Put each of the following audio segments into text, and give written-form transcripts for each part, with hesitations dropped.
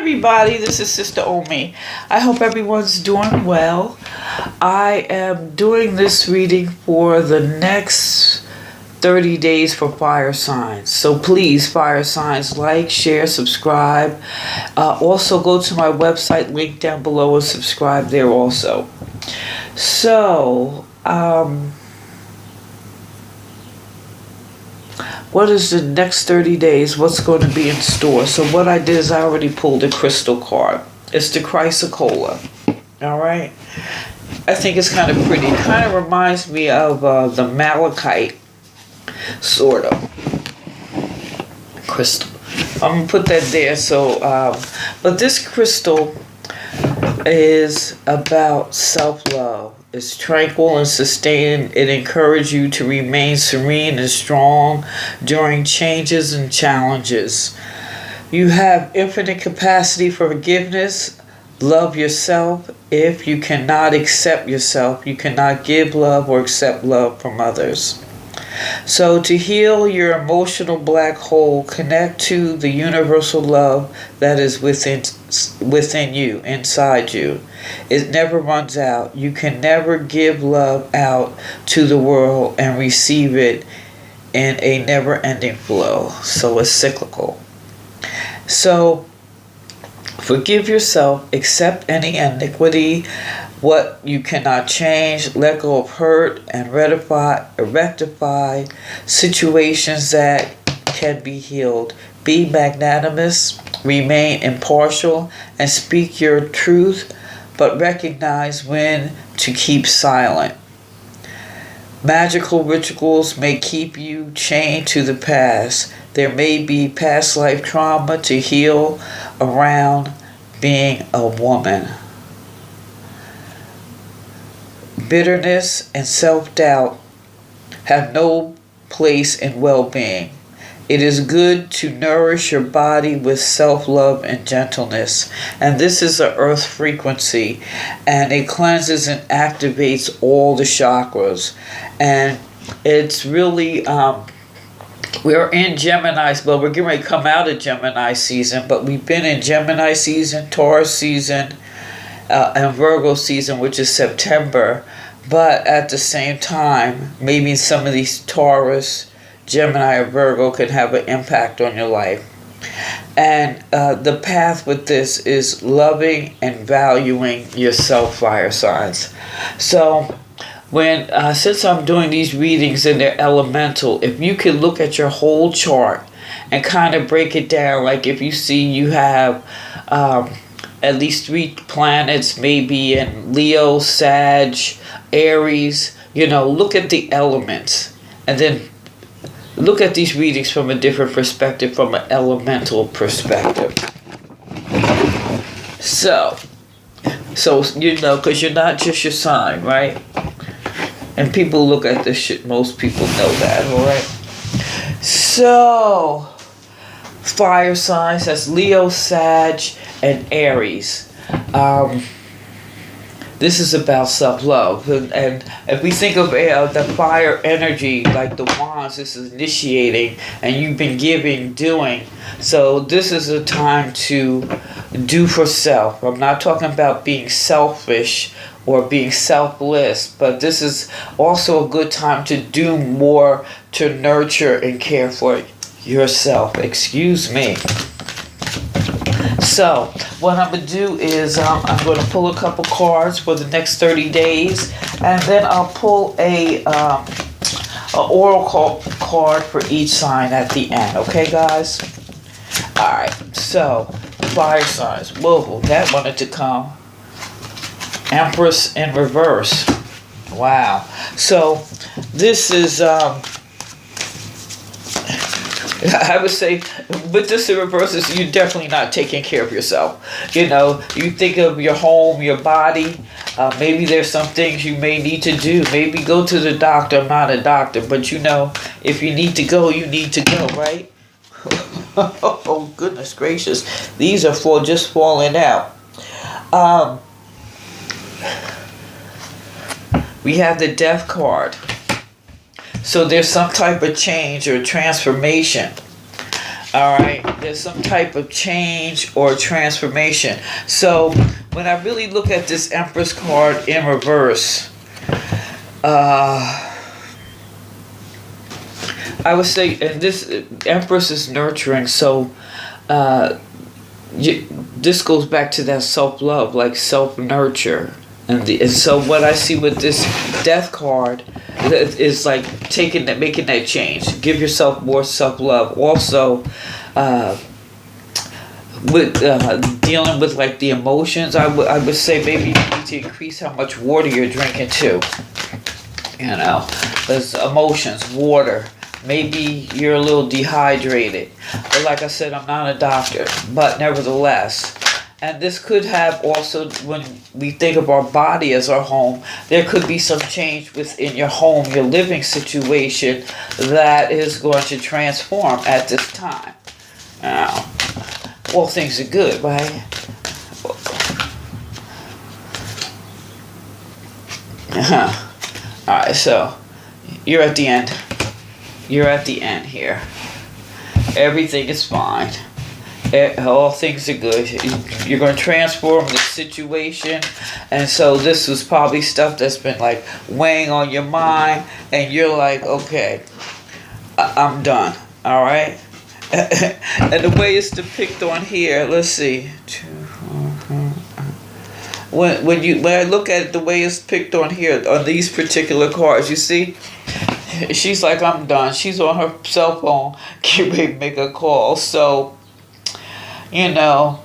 everybody, this is Sister Omi. I hope everyone's doing well. I am doing this reading for the next 30 days for fire signs. So please, fire signs, like, share, subscribe. Also go to my website, link down below, and subscribe there also. So, what is the next 30 days? What's going to be in store? So what I did is I already pulled a crystal card. It's the Chrysocolla. All right. I think it's kind of pretty. It kind of reminds me of the malachite, sort of. Crystal. I'm going to put that there. So, but this crystal is about self-love. It's tranquil and sustaining. It encourages you to remain serene and strong during changes and challenges. You have infinite capacity for forgiveness. Love yourself. If you cannot accept yourself, you cannot give love or accept love from others. So to heal your emotional black hole, connect to the universal love that is within you, inside you. It never runs out. You can never give love out to the world and receive it in a never-ending flow. So it's cyclical. So forgive yourself, accept any iniquity, what you cannot change, let go of hurt, and rectify situations that can be healed. Be magnanimous, remain impartial, and speak your truth, but recognize when to keep silent. Magical rituals may keep you chained to the past. There may be past life trauma to heal around being a woman. Bitterness and self-doubt have no place in well-being. It is good to nourish your body with self-love and gentleness. And this is the earth frequency. And it cleanses and activates all the chakras. And it's really, we're in Gemini, well, we're getting ready to come out of Gemini season, but we've been in Gemini season, Taurus season, and Virgo season, which is September. But at the same time, maybe some of these Taurus, Gemini, or Virgo can have an impact on your life. And the path with this is loving and valuing yourself, fire signs. So when since I'm doing these readings and they're elemental, if you can look at your whole chart and kind of break it down, like if you see you have at least 3 planets, maybe in Leo, Sag, Aries, look at the elements and then look at these readings from a different perspective, from an elemental perspective. So because you're not just your sign, right? And people look at this shit, most people know that, alright? So, fire signs, that's Leo, Sag, and Aries. This is about self-love. And if we think of the fire energy, like the wands, this is initiating, and you've been giving, doing. So this is a time to do for self. I'm not talking about being selfish or being selfless, but this is also a good time to do more to nurture and care for yourself. Excuse me. So, what I'm going to do is I'm going to pull a couple cards for the next 30 days, and then I'll pull a oracle card for each sign at the end. Okay, guys? Alright, so, fire signs. Whoa, that wanted to come. Empress in reverse. Wow. So, this is... I would say, with this in reverse, is you're definitely not taking care of yourself. You think of your home, your body. Maybe there's some things you may need to do. Maybe go to the doctor. I'm not a doctor, but if you need to go, you need to go, right? Oh, goodness gracious. These are just falling out. We have the Death card. So there's some type of change or transformation. All right, there's some type of change or transformation. So when I really look at this Empress card in reverse, I would say, and this Empress is nurturing, so this goes back to that self-love, like self-nurture. And so what I see with this Death card is like making that change. Give yourself more self-love. Also, with dealing with like the emotions, I would say maybe you need to increase how much water you're drinking too. You know, there's emotions, water. Maybe you're a little dehydrated. But like I said, I'm not a doctor. But nevertheless, and this could have also, when we think of our body as our home, there could be some change within your home, your living situation, that is going to transform at this time. Now, all things are good, right? Alright, so you're at the end. You're at the end here. Everything is fine. All things are good. You're going to transform the situation. And so this was probably stuff that's been like weighing on your mind. And you're like, okay, I'm done. All right. And the way it's depicted on here, let's see. When I look at it, the way it's picked on here, on these particular cards, you see, she's like, I'm done. She's on her cell phone, getting ready to make a call. So, you know,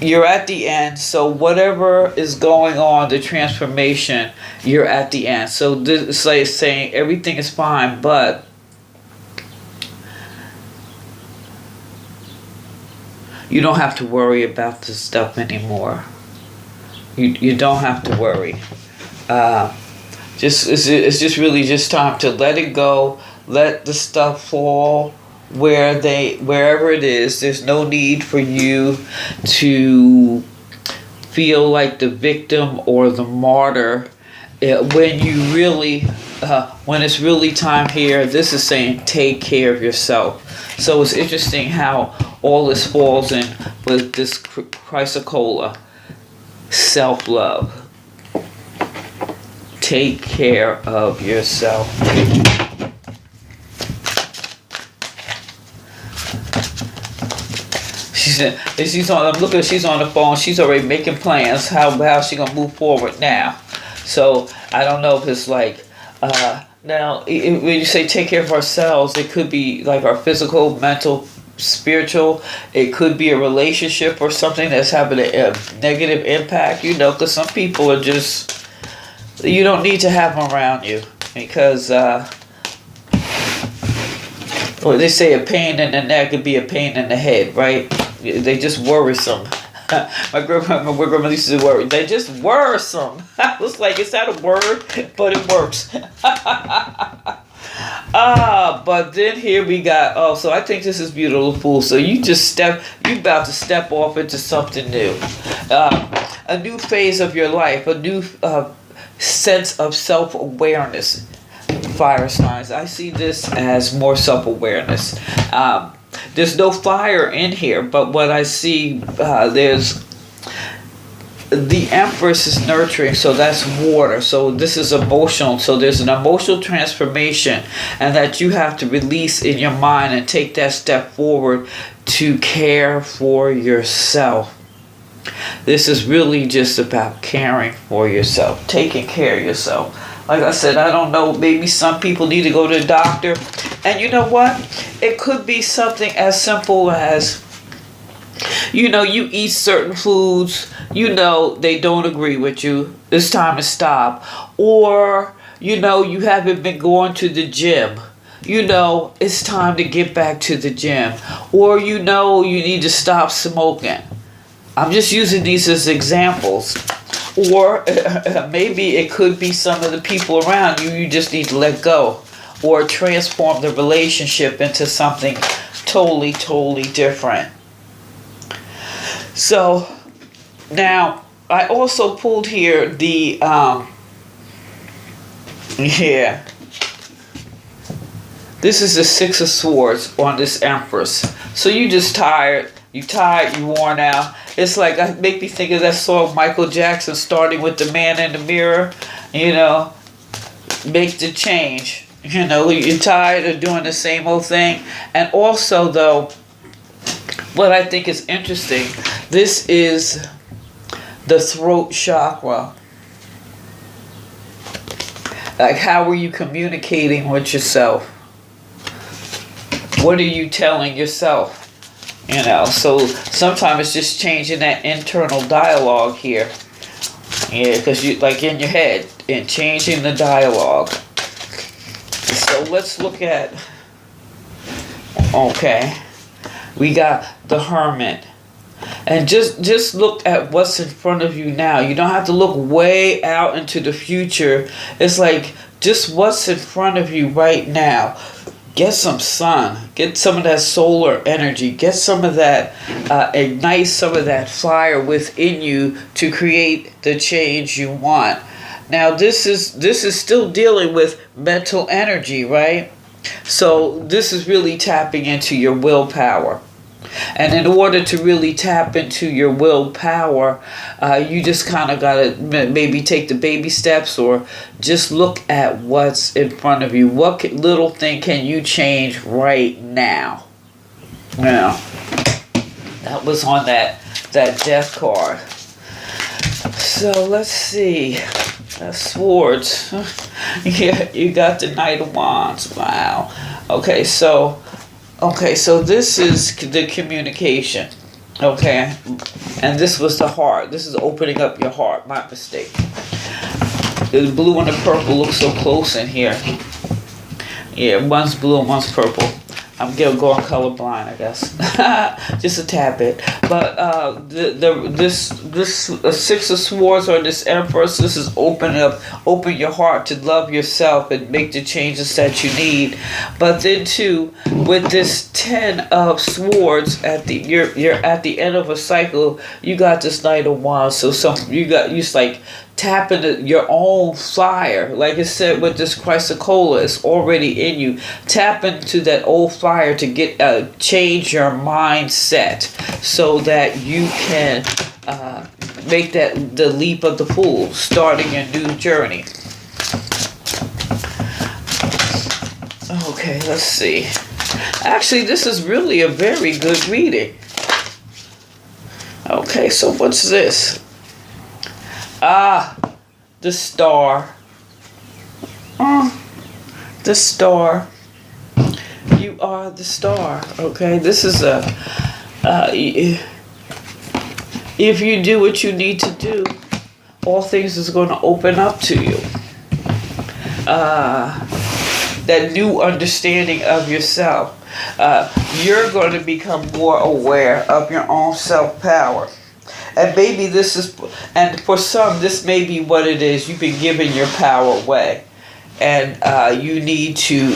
you're at the end. So whatever is going on, the transformation, you're at the end. So this is like saying everything is fine, but you don't have to worry about this stuff anymore. You don't have to worry. It's just really just time to let it go. Let the stuff fall wherever it is. There's no need for you to feel like the victim or the martyr. When you really, when it's really time here, this is saying take care of yourself. So it's interesting how all this falls in with this chrysocolla. Self-love. Take care of yourself. She's on. I'm looking. She's on the phone. She's already making plans. How she gonna move forward now? So I don't know if it's like now when you say take care of ourselves, it could be like our physical, mental, spiritual. It could be a relationship or something that's having a negative impact. You know, because some people are just, you don't need to have them around you because well, they say a pain in the neck could be a pain in the head, right? They just worrisome. My grandma used to worry. They just worrisome. I was like, is that a word? But it works. But then here we got, so I think this is beautiful. So you about to step off into something new. A new phase of your life, a new sense of self-awareness. Fire signs. I see this as more self-awareness. There's no fire in here, but what I see, there's the Empress is nurturing, so that's water. So this is emotional. So there's an emotional transformation, and that you have to release in your mind and take that step forward to care for yourself. This is really just about caring for yourself, taking care of yourself. Like I said, I don't know, maybe some people need to go to the doctor. And you know what? It could be something as simple as, you know, you eat certain foods, you know, they don't agree with you. It's time to stop. Or, you know, you haven't been going to the gym. You know, it's time to get back to the gym. Or, you know, you need to stop smoking. I'm just using these as examples. Or maybe it could be some of the people around you. You just need to let go. Or transform the relationship into something totally, totally different. So, now, I also pulled here the, This is the Six of Swords on this Empress. So you just tired. You tired, you worn out. It's like, I make me think of that song Michael Jackson, starting with the man in the mirror. You know, make the change. You know, you're tired of doing the same old thing. And also, though, what I think is interesting, this is the throat chakra. Like, how are you communicating with yourself? What are you telling yourself? You know, so sometimes it's just changing that internal dialogue here. Yeah, because you, like in your head, and changing the dialogue. So let's look at, okay, we got the Hermit. And just look at what's in front of you now. You don't have to look way out into the future. It's like just what's in front of you right now. Get some sun. Get some of that solar energy. Get some of that, ignite some of that fire within you to create the change you want. Now this is still dealing with mental energy, right? So this is really tapping into your willpower. And in order to really tap into your willpower, you just kind of got to maybe take the baby steps, or just look at what's in front of you. What little thing can you change right now? Now, that was on that death card. So let's see. Swords. Yeah, you got the Knight of Wands. Wow. Okay, so this is the communication. Okay, and this was the heart. This is opening up your heart. My mistake. The blue and the purple look so close in here. Yeah, one's blue and one's purple. I'm going colorblind, I guess. Just a tad bit. But this Six of Swords, or this Empress, this is open your heart to love yourself and make the changes that you need. But then too, with this Ten of Swords, you're at the end of a cycle. You got this Knight of Wands. So you just like tap into your own fire. Like I said, with this chrysocolla, it's already in you. Tap into that old fire to get change your mindset so that you can make the leap of the fool, starting a new journey. Okay, let's see. Actually, this is really a very good reading. Okay, so what's this? The Star. The Star. You are the star. Okay, this is if you do what you need to do, all things is going to open up to you. That new understanding of yourself. You're going to become more aware of your own self-power. And maybe this is, and for some, this may be what it is. You've been giving your power away. And you need to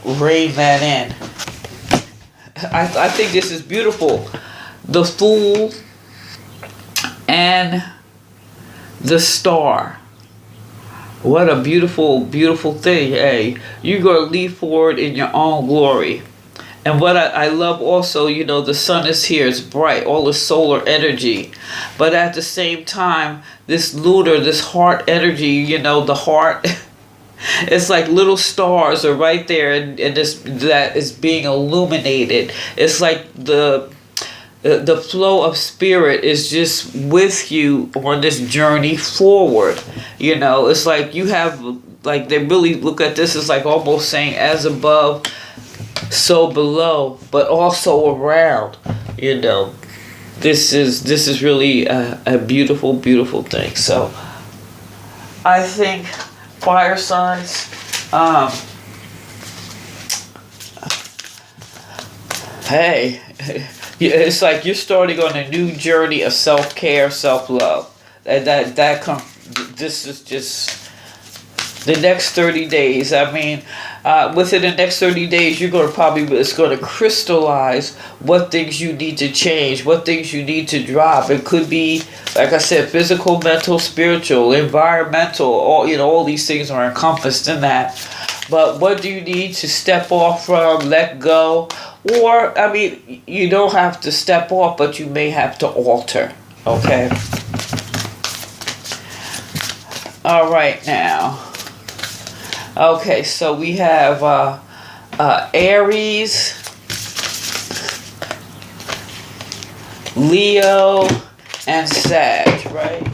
rein that in. I think this is beautiful. The Fool and the Star. What a beautiful, beautiful thing. Hey, you're going to leap forward in your own glory. And what I love also, you know, the sun is here, it's bright, all the solar energy. But at the same time, this lunar, this heart energy, you know, the heart, it's like little stars are right there, and that is being illuminated. It's like the flow of spirit is just with you on this journey forward. You know, it's like you have, like, they really look at this as like almost saying as above, so below, but also around. You know, this is really a beautiful, beautiful thing. So I think fire signs, hey, it's like you're starting on a new journey of self-care, self-love. This is just the next 30 days. I mean, within the next 30 days, it's going to crystallize what things you need to change, what things you need to drop. It could be, like I said, physical, mental, spiritual, environmental. All these things are encompassed in that. But what do you need to step off from, let go? Or, I mean, you don't have to step off, but you may have to alter. Okay? All right, now. Okay, so we have Aries, Leo, and Sag, right?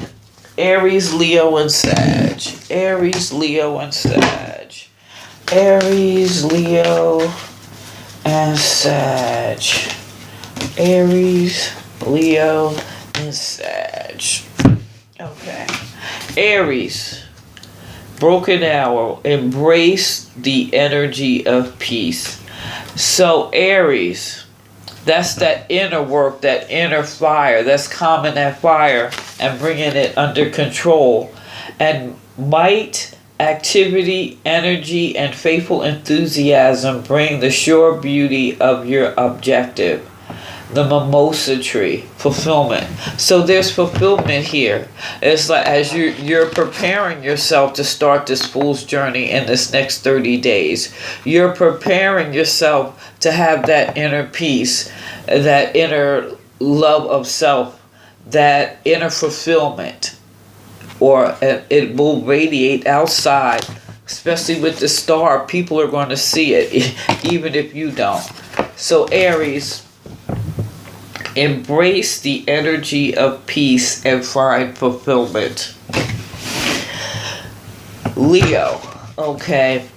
Aries, Leo, and Sag. Aries, Leo, and Sag. Aries, Leo, and Sag. Aries, Leo, and Sag. Okay. Aries. Broken Arrow. Embrace the energy of peace. So Aries, that's that inner work, that inner fire. That's calming that fire and bringing it under control. And might, activity, energy, and faithful enthusiasm bring the sure beauty of your objective. The mimosa tree, fulfillment. So there's fulfillment here. It's like as you're preparing yourself to start this fool's journey in this next 30 days. You're preparing yourself to have that inner peace, that inner love of self, that inner fulfillment. Or it will radiate outside, especially with the star. People are going to see it, even if you don't. So Aries, embrace the energy of peace and find fulfillment. Leo, okay.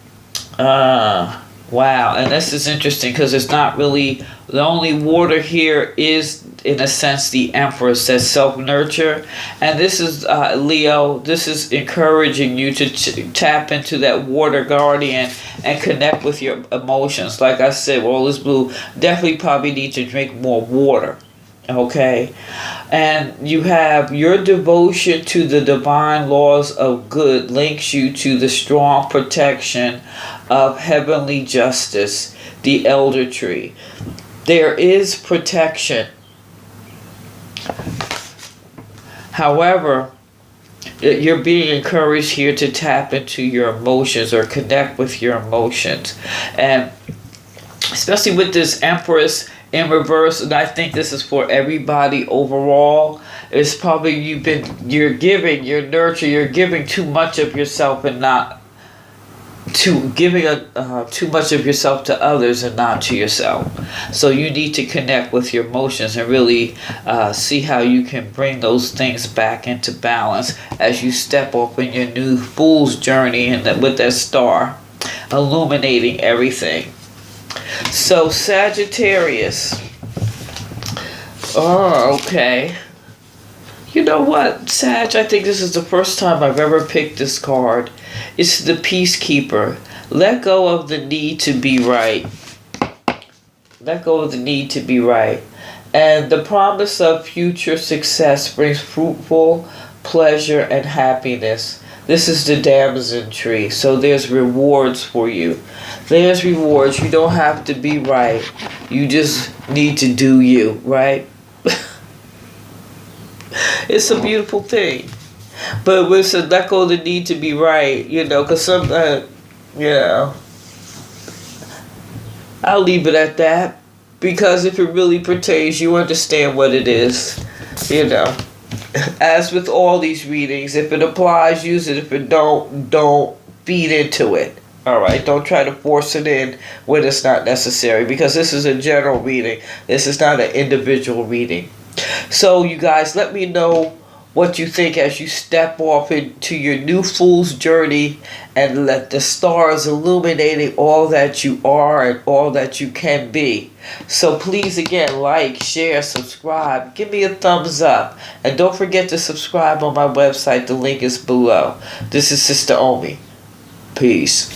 Wow, and this is interesting because it's not really, the only water here is, in a sense, the Empress, that self-nurture. And this is, Leo, this is encouraging you to tap into that water guardian and connect with your emotions. Like I said, all this blue, definitely probably need to drink more water. Okay, and you have your devotion to the divine laws of good links you to the strong protection of heavenly justice, the elder tree. There is protection. However, you're being encouraged here to tap into your emotions or connect with your emotions, and especially with this Empress in reverse, and I think this is for everybody overall. It's probably you're giving, you're nurturing, you're giving too much of yourself and not giving too much of yourself to others and not to yourself. So you need to connect with your emotions and really see how you can bring those things back into balance as you step off in your new fool's journey and with that star illuminating everything. So Sagittarius. Oh, okay. You know what, Sag? I think this is the first time I've ever picked this card. It's the Peacekeeper. Let go of the need to be right. Let go of the need to be right. And the promise of future success brings fruitful pleasure and happiness. This is the Damson tree. So there's rewards for you. There's rewards. You don't have to be right. You just need to do you, right? It's a beautiful thing. But with the let go of the need to be right, because sometimes, I'll leave it at that. Because if it really pertains, you understand what it is, As with all these readings, if it applies, use it. If it don't feed into it. Alright, don't try to force it in when it's not necessary. Because this is a general reading. This is not an individual reading. So you guys, let me know what you think as you step off into your new fool's journey and let the stars illuminating all that you are and all that you can be. So please, again, like, share, subscribe, give me a thumbs up, and don't forget to subscribe on my website. The link is below. This is Sister Omi. Peace.